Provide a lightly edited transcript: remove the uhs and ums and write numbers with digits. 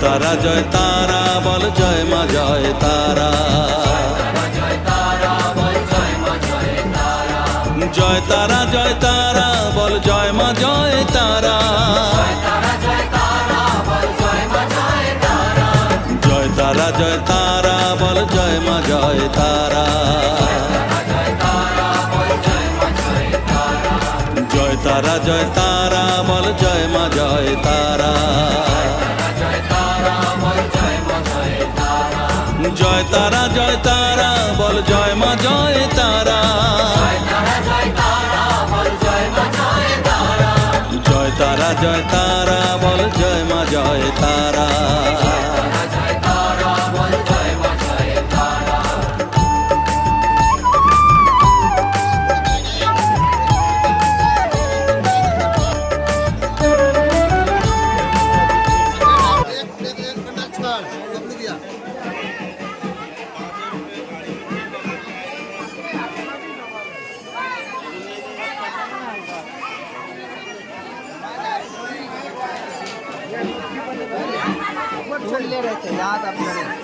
তারা জয় তারা বল জয় মা জয় তারা। জয় তারা জয় তারা বল জয় মা জয় তারা। জয় তারা জয় তারা বল জয় মা জয় তারা। জয় তারা জয় তারা বল জয় মা জয় তারা। জয় তারা জয় তারা বল জয় মা জয় তারা। জয় তারা জয় তারা বল জয় মা জয় তারা। ले रहे थे याद आप